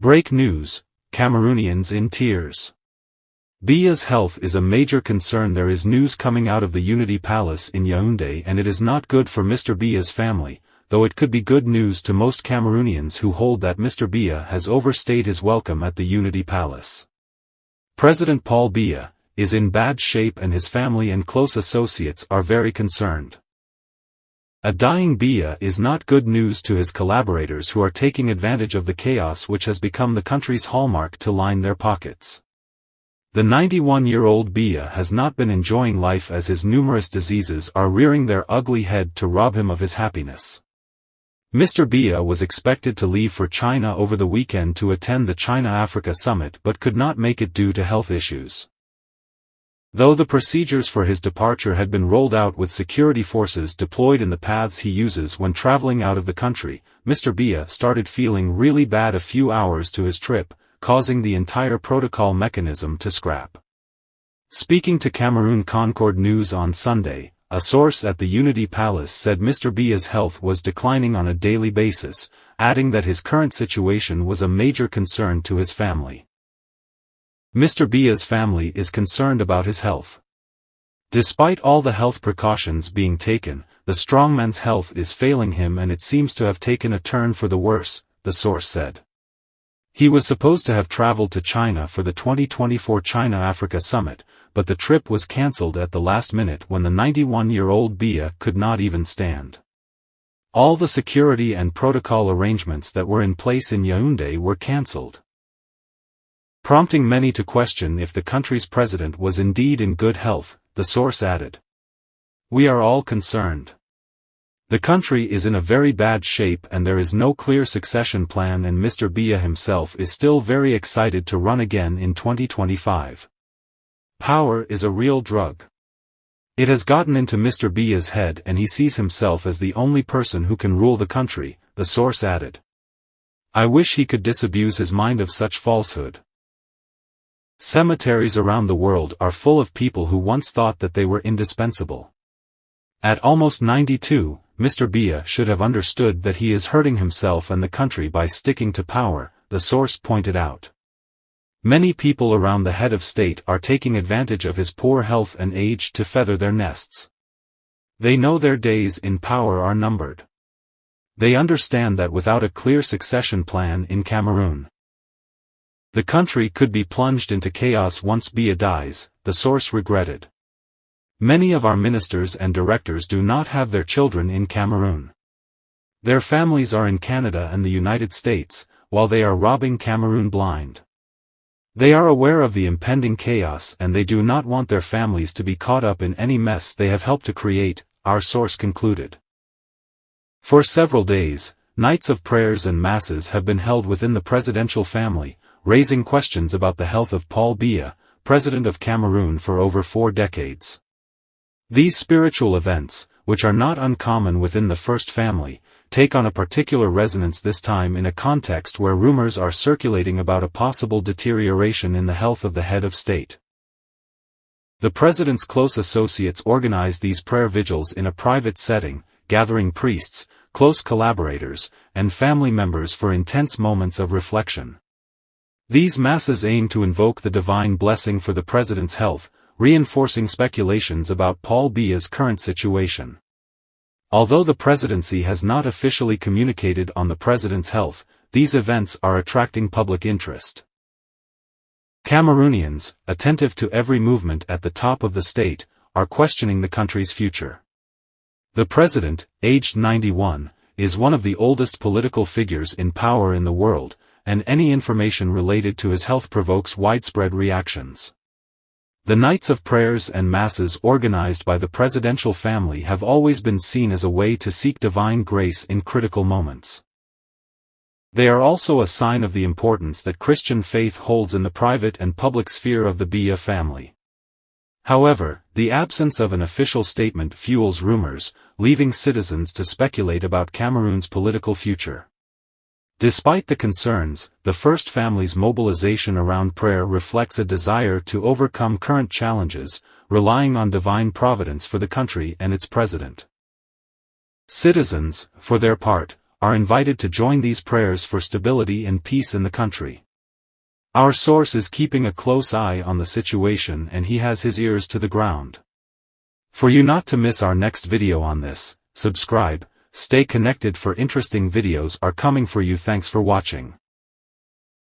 Break news, Cameroonians in tears. Biya's health is a major concern. There is news coming out of the Unity Palace in Yaoundé, and it is not good for Mr. Biya's family, though it could be good news to most Cameroonians who hold that Mr. Biya has overstayed his welcome at the Unity Palace. President Paul Biya is in bad shape and his family and close associates are very concerned. A dying Biya is not good news to his collaborators who are taking advantage of the chaos which has become the country's hallmark to line their pockets. The 91-year-old Biya has not been enjoying life as his numerous diseases are rearing their ugly head to rob him of his happiness. Mr. Biya was expected to leave for China over the weekend to attend the China-Africa summit but could not make it due to health issues. Though the procedures for his departure had been rolled out with security forces deployed in the paths he uses when traveling out of the country, Mr. Biya started feeling really bad a few hours to his trip, causing the entire protocol mechanism to scrap. Speaking to Cameroon Concord News on Sunday, a source at the Unity Palace said Mr. Biya's health was declining on a daily basis, adding that his current situation was a major concern to his family. Mr. Biya's family is concerned about his health. Despite all the health precautions being taken, the strongman's health is failing him and it seems to have taken a turn for the worse, the source said. He was supposed to have traveled to China for the 2024 China-Africa summit, but the trip was cancelled at the last minute when the 91-year-old Biya could not even stand. All the security and protocol arrangements that were in place in Yaoundé were cancelled, prompting many to question if the country's president was indeed in good health, the source added. We are all concerned. The country is in a very bad shape and there is no clear succession plan, and Mr. Biya himself is still very excited to run again in 2025. Power is a real drug. It has gotten into Mr. Biya's head and he sees himself as the only person who can rule the country, the source added. I wish he could disabuse his mind of such falsehood. Cemeteries around the world are full of people who once thought that they were indispensable. At almost 92, Mr. Biya should have understood that he is hurting himself and the country by sticking to power, the source pointed out. Many people around the head of state are taking advantage of his poor health and age to feather their nests. They know their days in power are numbered. They understand that without a clear succession plan in Cameroon, the country could be plunged into chaos once Biya dies, the source regretted. Many of our ministers and directors do not have their children in Cameroon. Their families are in Canada and the United States, while they are robbing Cameroon blind. They are aware of the impending chaos and they do not want their families to be caught up in any mess they have helped to create, our source concluded. For several days, nights of prayers and masses have been held within the presidential family, raising questions about the health of Paul Biya, president of Cameroon for over 4 decades. These spiritual events, which are not uncommon within the first family, take on a particular resonance this time in a context where rumors are circulating about a possible deterioration in the health of the head of state. The president's close associates organize these prayer vigils in a private setting, gathering priests, close collaborators, and family members for intense moments of reflection. These masses aim to invoke the divine blessing for the president's health, reinforcing speculations about Paul Biya's current situation. Although the presidency has not officially communicated on the president's health, these events are attracting public interest. Cameroonians, attentive to every movement at the top of the state, are questioning the country's future. The president, aged 91, is one of the oldest political figures in power in the world, and any information related to his health provokes widespread reactions. The nights of prayers and masses organized by the presidential family have always been seen as a way to seek divine grace in critical moments. They are also a sign of the importance that Christian faith holds in the private and public sphere of the Biya family. However, the absence of an official statement fuels rumors, leaving citizens to speculate about Cameroon's political future. Despite the concerns, the First Family's mobilization around prayer reflects a desire to overcome current challenges, relying on divine providence for the country and its president. Citizens, for their part, are invited to join these prayers for stability and peace in the country. Our source is keeping a close eye on the situation and he has his ears to the ground. For you not to miss our next video on this, subscribe, stay connected for interesting videos are coming for you. Thanks for watching.